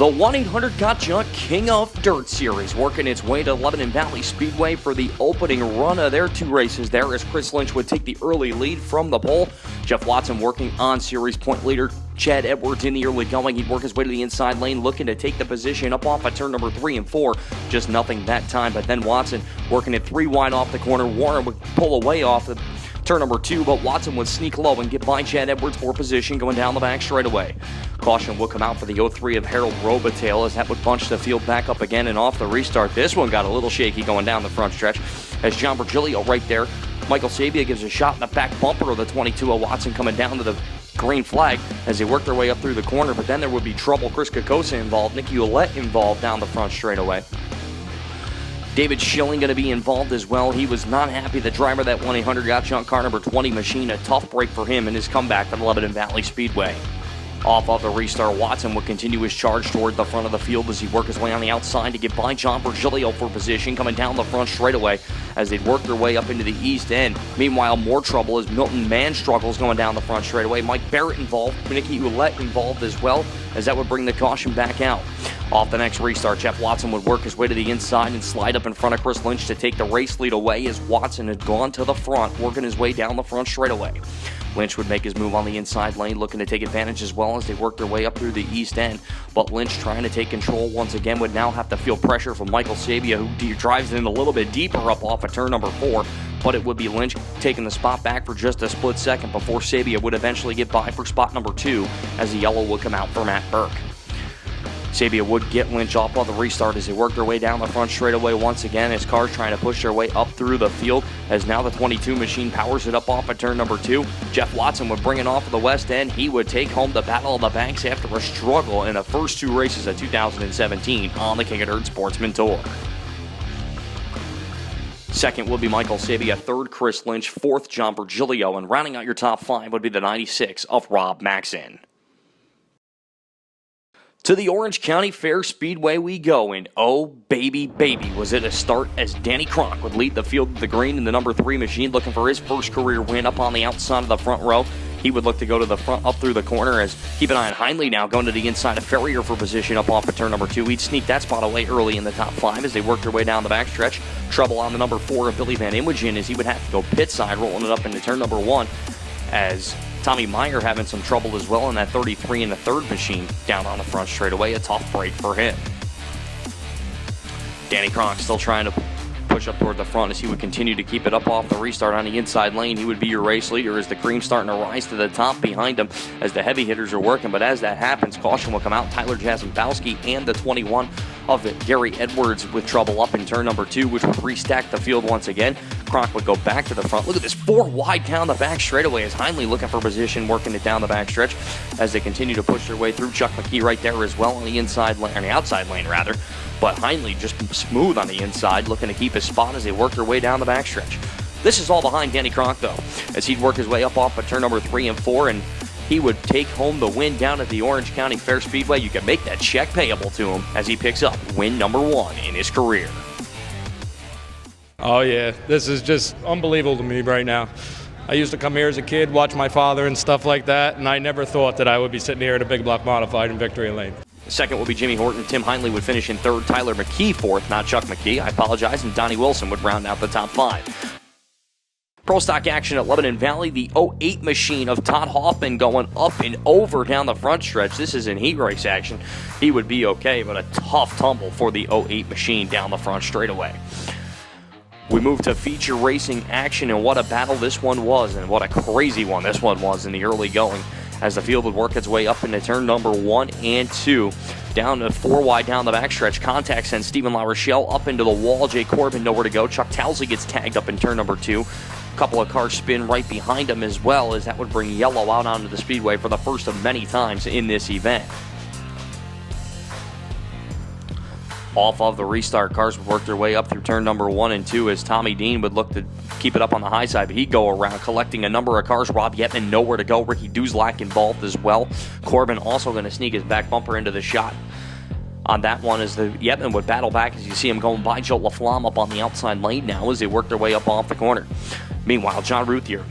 The 1-800-GOT-JUNK King of Dirt Series working its way to Lebanon Valley Speedway for the opening run of their two races there as Chris Lynch would take the early lead from the pole. Jeff Watson working on series point leader Chad Edwards in the early going. He'd work his way to the inside lane looking to take the position up off of turn number 3 and 4. Just nothing that time, but then Watson working it 3 wide off the corner. Warren would pull away off the turn number 2, but Watson would sneak low and get by Chad Edwards for position going down the back straightaway. Caution will come out for the 03 of Harold Robitaille as that would bunch the field back up again and off the restart. This one got a little shaky going down the front stretch as John Virgilio right there. Michael Sabia gives a shot in the back bumper of the 22 of Watson coming down to the green flag as they work their way up through the corner, but then there would be trouble. Chris Kokosa involved, Nicky Ouellette involved down the front straightaway. David Schilling going to be involved as well. He was not happy. The driver of that 1-800-GOT-JUNK car number 20 machine, a tough break for him in his comeback from Lebanon Valley Speedway. Off of the restart, Watson would continue his charge toward the front of the field as he worked his way on the outside to get by John Virgilio for position, coming down the front straightaway as they'd work their way up into the east end. Meanwhile, more trouble as Milton Mann struggles going down the front straightaway. Mike Barrett involved, Nicky Ouellette involved as well, as that would bring the caution back out. Off the next restart, Jeff Watson would work his way to the inside and slide up in front of Chris Lynch to take the race lead away as Watson had gone to the front, working his way down the front straightaway. Lynch would make his move on the inside lane, looking to take advantage as well as they work their way up through the east end. But Lynch, trying to take control once again, would now have to feel pressure from Michael Sabia, who drives in a little bit deeper up off of turn number 4. But it would be Lynch taking the spot back for just a split second before Sabia would eventually get by for spot number 2 as the yellow would come out for Matt Burke. Sabia would get Lynch off on the restart as they work their way down the front straightaway once again as cars trying to push their way up through the field as now the 22 machine powers it up off of turn number 2. Jeff Watson would bring it off of the west end. He would take home the Battle of the Banks after a struggle in the first 2 races of 2017 on the King of Dirt Sportsman Tour. Second would be Michael Sabia, third Chris Lynch, fourth John Virgilio, and rounding out your top 5 would be the 96 of Rob Maxon. To the Orange County Fair Speedway we go, and oh baby, was it a start as Danny Cronk would lead the field to the green in the number 3 machine, looking for his first career win up on the outside of the front row. He would look to go to the front up through the corner as keep an eye on Hindley now going to the inside of Ferrier for position up off of turn number 2. He'd sneak that spot away early in the top 5 as they work their way down the backstretch. Trouble on the number 4 of Billy Van Imogen as he would have to go pit side, rolling it up into turn number 1 as Tommy Meyer having some trouble as well in that 33 in the third machine down on the front straightaway. A tough break for him. Danny Cronk still trying to push up toward the front as he would continue to keep it up off the restart on the inside lane. He would be your race leader as the green starting to rise to the top behind him as the heavy hitters are working. But as that happens, caution will come out. Tyler Jasenbowski and the 21 of it, Gary Edwards with trouble up in turn number 2, which would restack the field once again. Cronk would go back to the front. Look at this 4 wide down the back straightaway as Hindley looking for position, working it down the back stretch as they continue to push their way through. Chuck McKee right there as well on the inside lane, on the outside lane rather. But Hindley just smooth on the inside, looking to keep his spot as they work their way down the backstretch. This is all behind Danny Cronk, though, as he'd work his way up off of turn number 3 and 4, and he would take home the win down at the Orange County Fair Speedway. You can make that check payable to him as he picks up win number 1 in his career. Oh, yeah. This is just unbelievable to me right now. I used to come here as a kid, watch my father and stuff like that, and I never thought that I would be sitting here at a big block modified in victory lane. Second will be Jimmy Horton. Tim Hindley would finish in third. Tyler McKee fourth, not Chuck McKee. I apologize. And Donnie Wilson would round out the top 5. Pro Stock action at Lebanon Valley. The 08 machine of Todd Hoffman going up and over down the front stretch. This is in heat race action. He would be okay, but a tough tumble for the 08 machine down the front straightaway. We move to feature racing action, and what a battle this one was, and what a crazy one this one was in the early going, as the field would work its way up into turn number 1 and 2. Down to 4 wide down the backstretch. Contact sends Stephen LaRochelle up into the wall. Jay Corbin nowhere to go. Chuck Towsley gets tagged up in turn number 2. A couple of cars spin right behind him as well, as that would bring yellow out onto the speedway for the first of many times in this event. Off of the restart, cars would work their way up through turn number 1 and 2 as Tommy Dean would look to keep it up on the high side, but he'd go around collecting a number of cars. Rob Yetman nowhere to go. Ricky Duzlak involved as well. Corbin also going to sneak his back bumper into the shot on that one as the Yetman would battle back as you see him going by Joe LaFlamme up on the outside lane now as they work their way up off the corner. Meanwhile, John Ruthier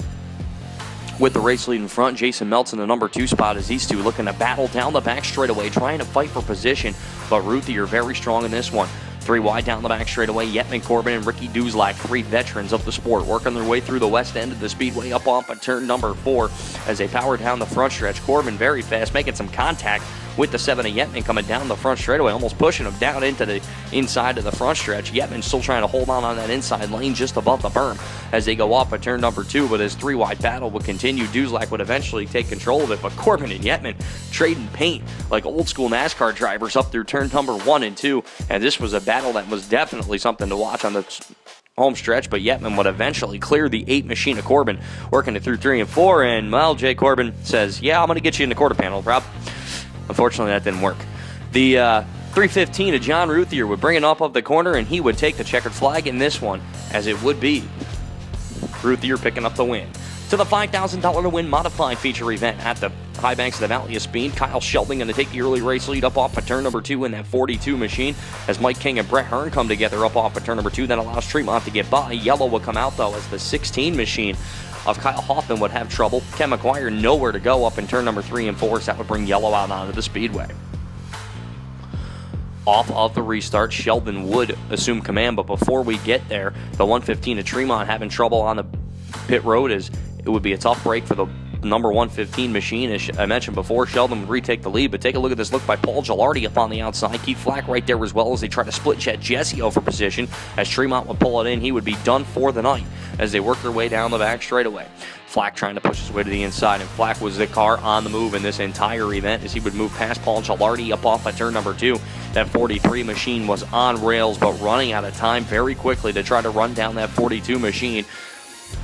with the race lead in front. Jason Meltz in the number 2 spot as these two looking to battle down the back straightaway, trying to fight for position. But Ruthier very strong in this one. 3 wide down the back straightaway. Yetman, Corbin, and Ricky Duzlak, 3 veterans of the sport, working their way through the west end of the speedway up off of turn number 4 as they power down the front stretch. Corbin very fast, making some contact with the 7 of Yetman coming down the front straightaway, almost pushing him down into the inside of the front stretch. Yetman still trying to hold on that inside lane just above the berm as they go off at turn number 2, but as 3 wide battle would continue, Duzlak would eventually take control of it, but Corbin and Yetman trading paint like old school NASCAR drivers up through turn number 1 and 2, and this was a battle that was definitely something to watch on the home stretch, but Yetman would eventually clear the 8 machine of Corbin, working it through 3 and 4, and, well, Jay Corbin says, yeah, I'm going to get you in the quarter panel, Rob. Unfortunately, that didn't work. The 315 of John Ruthier would bring it up of the corner, and he would take the checkered flag in this one, as it would be Ruthier picking up the win. To the $5,000 to win modified feature event at the high banks of the Valley of Speed. Kyle Sheldon going to take the early race lead up off of turn number 2 in that 42 machine as Mike King and Brett Hearn come together up off of turn number 2. That allows Tremont to get by. Yellow will come out, though, as the 16 machine of Kyle Hoffman would have trouble. Ken McGuire nowhere to go up in turn number 3 and 4, so that would bring Yellow out onto the speedway. Off of the restart, Sheldon would assume command, but before we get there, the 115 of Tremont having trouble on the pit road as it would be a tough break for the number 115 machine. As I mentioned before, Sheldon would retake the lead, but take a look at this look by Paul Gilardi up on the outside. Keith Flack right there as well as they try to split Chet Jessio for position. As Tremont would pull it in, he would be done for the night as they work their way down the back straightaway. Flack trying to push his way to the inside, and Flack was the car on the move in this entire event as he would move past Paul Gilardi up off at turn number 2. That 43 machine was on rails, but running out of time very quickly to try to run down that 42 machine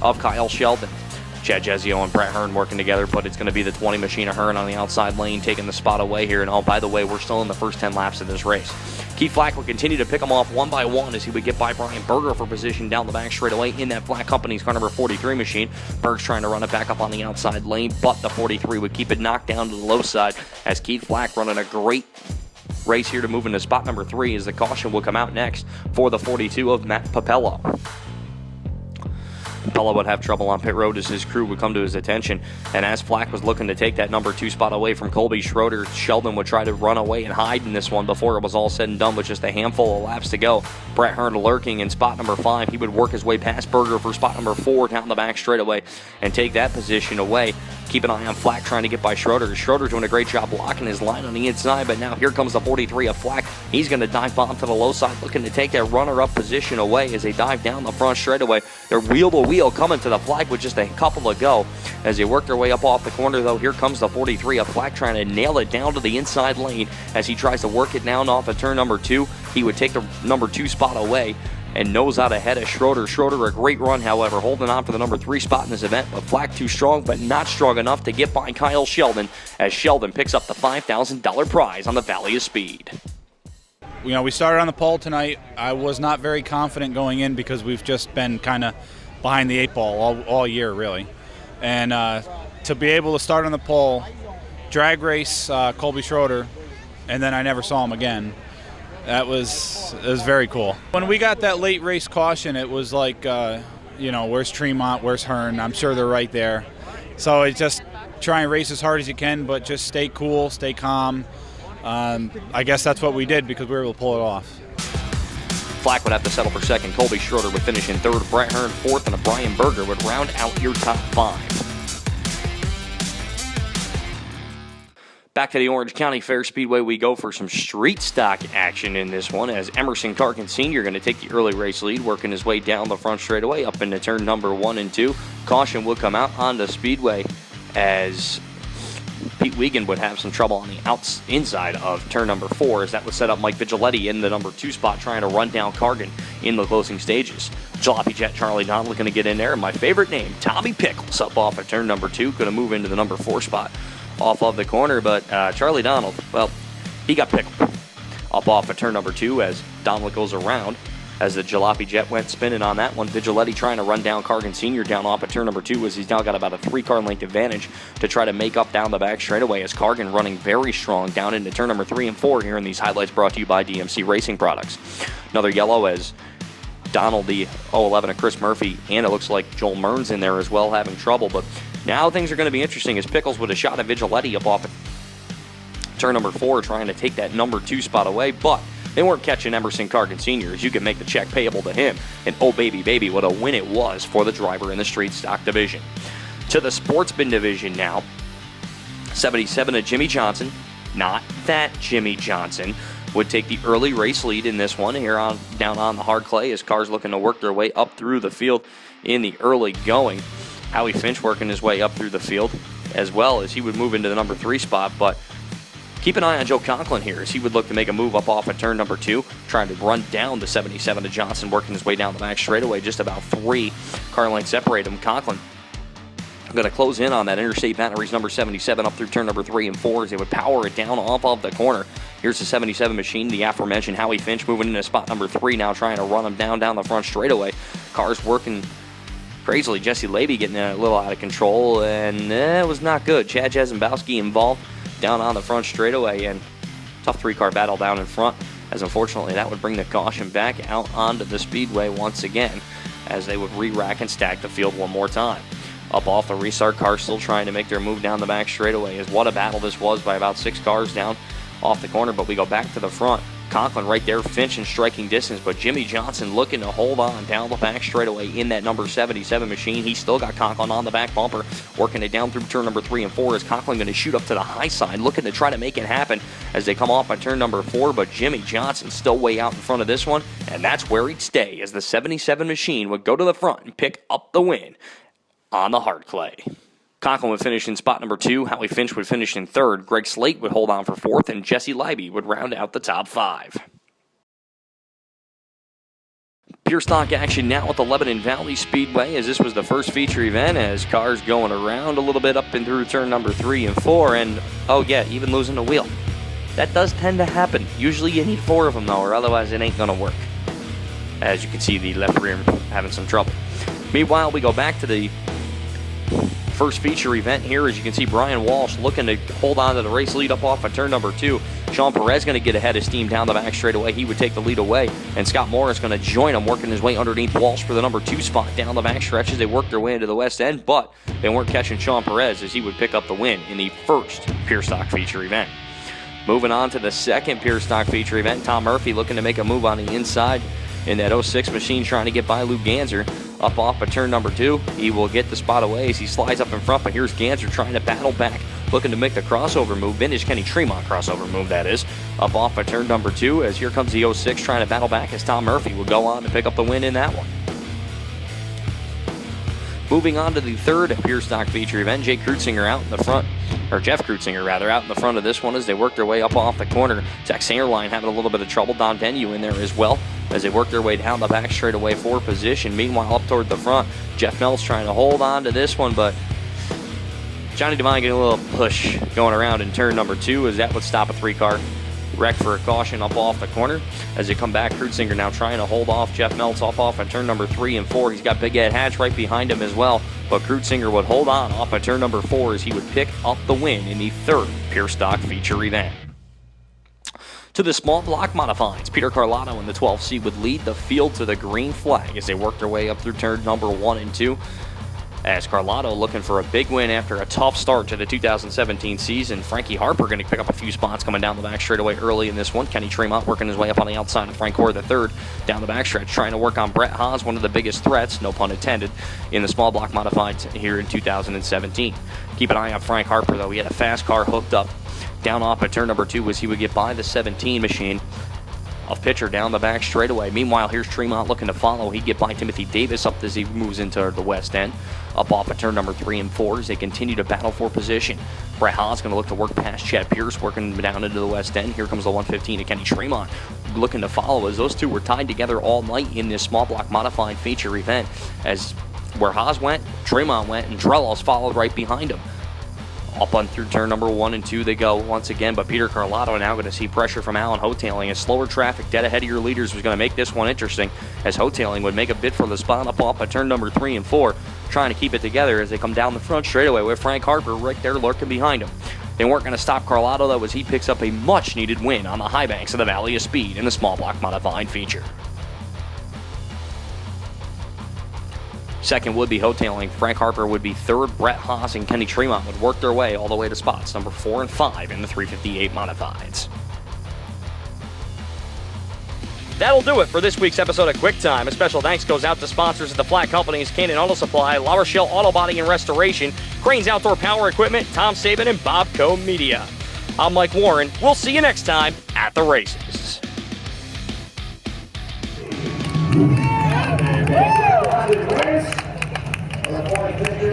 of Kyle Sheldon. Chad Jezio and Brett Hearn working together, but it's going to be the 20 machine of Hearn on the outside lane taking the spot away here. And oh, by the way, we're still in the first 10 laps of this race. Keith Flack will continue to pick them off one by one as he would get by Brian Berger for position down the back straightaway in that Flack Company's car number 43 machine. Berg's trying to run it back up on the outside lane, but the 43 would keep it knocked down to the low side as Keith Flack running a great race here to move into spot number 3 as the caution will come out next for the 42 of Matt Papello. Papello would have trouble on pit road as his crew would come to his attention, and as Flack was looking to take that number 2 spot away from Colby Schroeder, Sheldon would try to run away and hide in this one before it was all said and done with just a handful of laps to go. Brett Hearn lurking in spot number 5. He would work his way past Berger for spot number 4 down the back straightaway and take that position away. Keep an eye on Flack trying to get by Schroeder. Schroeder's doing a great job blocking his line on the inside, but now here comes the 43 of Flack. He's going to dive bomb to the low side, looking to take that runner-up position away as they dive down the front straightaway. They're wheel-to-wheel coming to the flag with just a couple to go. As they work their way up off the corner, though, here comes the 43 of Flack trying to nail it down to the inside lane as he tries to work it down off of turn number 2. He would take the number 2 spot away and nose out ahead of Schroeder. Schroeder, a great run, however, holding on for the number 3 spot in this event, but Flack too strong, but not strong enough to get by Kyle Sheldon as Sheldon picks up the $5,000 prize on the Valley of Speed. You know, we started on the pole tonight. I was not very confident going in because we've just been kind of behind the 8 ball all year, really. And to be able to start on the pole, drag race Colby Schroeder, and then I never saw him again. It was very cool. When we got that late race caution, it was like, you know, where's Tremont, where's Hearn? I'm sure they're right there. So it's just try and race as hard as you can, but just stay cool, stay calm. I guess that's what we did because we were able to pull it off. Flack would have to settle for second. Colby Schroeder would finish in third. Brett Hearn fourth, and a Brian Berger would round out your top 5. Back to the Orange County Fair Speedway we go for some street stock action in this one as Emerson Karkin Sr. going to take the early race lead, working his way down the front straightaway up into turn number 1 and 2. Caution would come out on the speedway as Pete Wiegand would have some trouble on the inside of turn number 4 as that would set up Mike Vigiletti in the number 2 spot trying to run down Cargan in the closing stages. Jalopy Jet Charlie Donald going to get in there, and my favorite name, Tommy Pickles, up off of turn number 2, going to move into the number 4 spot off of the corner, but Charlie Donald, well, he got pickled up off of turn number 2 as Donald goes around as the Jalopy Jet went spinning on that one. Vigiletti trying to run down Cargan Sr. down off of turn number 2 as he's now got about a 3-car length advantage to try to make up down the back straightaway as Cargan running very strong down into turn number 3 and 4 here in these highlights brought to you by DMC Racing Products. Another yellow as Donald, the 011 of Chris Murphy, and it looks like Joel Mearns in there as well having trouble, but Now things are going to be interesting as Pickles with a shot at Vigiletti up off turn number 4, trying to take that number 2 spot away, but they weren't catching Emerson Cargan Sr. as you can make the check payable to him. And oh baby, what a win it was for the driver in the street stock division. To the Sportsman division now. 77 of Jimmy Johnson, not that Jimmy Johnson, would take the early race lead in this one here down on the hard clay as cars looking to work their way up through the field in the early going. Howie Finch working his way up through the field as well as he would move into the number 3 spot, but keep an eye on Joe Conklin here as he would look to make a move up off of turn number 2, trying to run down the 77 of Johnson, working his way down the back straightaway, just about 3 car lengths separate him. Conklin going to close in on that Interstate Batteries number 77 up through turn number 3 and 4 as they would power it down off of the corner. Here's the 77 machine, the aforementioned Howie Finch moving into spot number 3 now, trying to run him down the front straightaway. Cars working crazily. Jesse Levy getting a little out of control, and it was not good. Chad Jazembowski involved down on the front straightaway, and tough 3-car battle down in front, as unfortunately that would bring the caution back out onto the speedway once again as they would re-rack and stack the field one more time. Up off the restart, cars still trying to make their move down the back straightaway, as what a battle this was by about 6 cars down off the corner, but we go back to the front. Conklin right there, Finch in striking distance, but Jimmy Johnson looking to hold on down the back straightaway in that number 77 machine. He still got Conklin on the back bumper, working it down through turn number 3 and 4 as Conklin going to shoot up to the high side, looking to try to make it happen as they come off on turn number 4, but Jimmy Johnson still way out in front of this one, and that's where he'd stay as the 77 machine would go to the front and pick up the win on the hard clay. Conklin would finish in spot number 2, Howie Finch would finish in 3rd, Greg Slate would hold on for 4th, and Jesse Leiby would round out the top 5. Pure stock action now at the Lebanon Valley Speedway, as this was the first feature event, as cars going around a little bit up and through turn number 3 and 4, and oh yeah, even losing a wheel. That does tend to happen. Usually you need 4 of them though, or otherwise it ain't gonna work. As you can see, the left rear having some trouble. Meanwhile, we go back to the first feature event here, as you can see Brian Walsh looking to hold on to the race lead up off of turn number 2. Sean Perez going to get ahead of steam down the back straightaway. He would take the lead away, and Scott Morris going to join him, working his way underneath Walsh for the number 2 spot down the back stretch as they work their way into the west end, but they weren't catching Sean Perez as he would pick up the win in the first Pure Stock feature event. Moving on to the second Pure Stock feature event, Tom Murphy looking to make a move on the inside in that 06 machine, trying to get by Lou Ganser up off of turn number 2. He will get the spot away as he slides up in front, but here's Ganser trying to battle back, looking to make the crossover move, vintage Kenny Tremont crossover move that is, up off of turn number 2, as here comes the 06 trying to battle back as Tom Murphy will go on to pick up the win in that one. Moving on to the third Pure Stock feature event, Jeff Krutzinger out in the front of this one as they work their way up off the corner. Zach Singerline having a little bit of trouble. Don Venue in there as well as they work their way down the back straightaway for position. Meanwhile, up toward the front, Jeff Meltz trying to hold on to this one, but Johnny Devine getting a little push going around in turn number 2 as that would stop a 3-car wreck for a caution up off the corner. As they come back, Krutzinger now trying to hold off Jeff Meltz off on turn number 3 and 4. He's got Big Ed Hatch right behind him as well, but Krutzinger would hold on off on turn number 4 as he would pick up the win in the third Pure Stock feature event. To the small block modifieds, Peter Carlotto in the 12C would lead the field to the green flag as they work their way up through turn number 1 and 2. As Carlotto looking for a big win after a tough start to the 2017 season. Frankie Harper going to pick up a few spots coming down the back straightaway early in this one. Kenny Tremont working his way up on the outside of Frank Hoare III down the backstretch, trying to work on Brett Haas, one of the biggest threats, no pun intended, in the small block modifieds here in 2017. Keep an eye on Frank Harper though. He had a fast car hooked up down off at turn number 2 as he would get by the 17 machine of Pitcher down the back straightaway. Meanwhile, here's Tremont looking to follow. He'd get by Timothy Davis up as he moves into the west end. Up off at turn number 3 and 4 as they continue to battle for position. Brett Haas going to look to work past Chad Pierce, working down into the west end. Here comes the 115 to Kenny Tremont, looking to follow as those two were tied together all night in this small block modified feature event. As where Haas went, Tremont went, and Drelos followed right behind him. Up on through turn number 1 and 2 they go once again, but Peter Carlotto now going to see pressure from Alan Hotailing as slower traffic dead ahead of your leaders was going to make this one interesting, as Hotailing would make a bid for the spot up off at turn number 3 and 4, trying to keep it together as they come down the front straightaway with Frank Harper right there lurking behind him. They weren't going to stop Carlotto though as he picks up a much needed win on the high banks of the Valley of Speed in the small block modified feature. Second would be Hoteling. Frank Harper would be third. Brett Haas and Kenny Tremont would work their way all the way to spots number 4 and 5 in the 358 Modifieds. That'll do it for this week's episode of Quick Time. A special thanks goes out to sponsors of the Flat Companies, Cannon Auto Supply, La Rochelle Auto Body and Restoration, Cranes Outdoor Power Equipment, Tom Saban, and Bobco Media. I'm Mike Warren. We'll see you next time at the races. Race.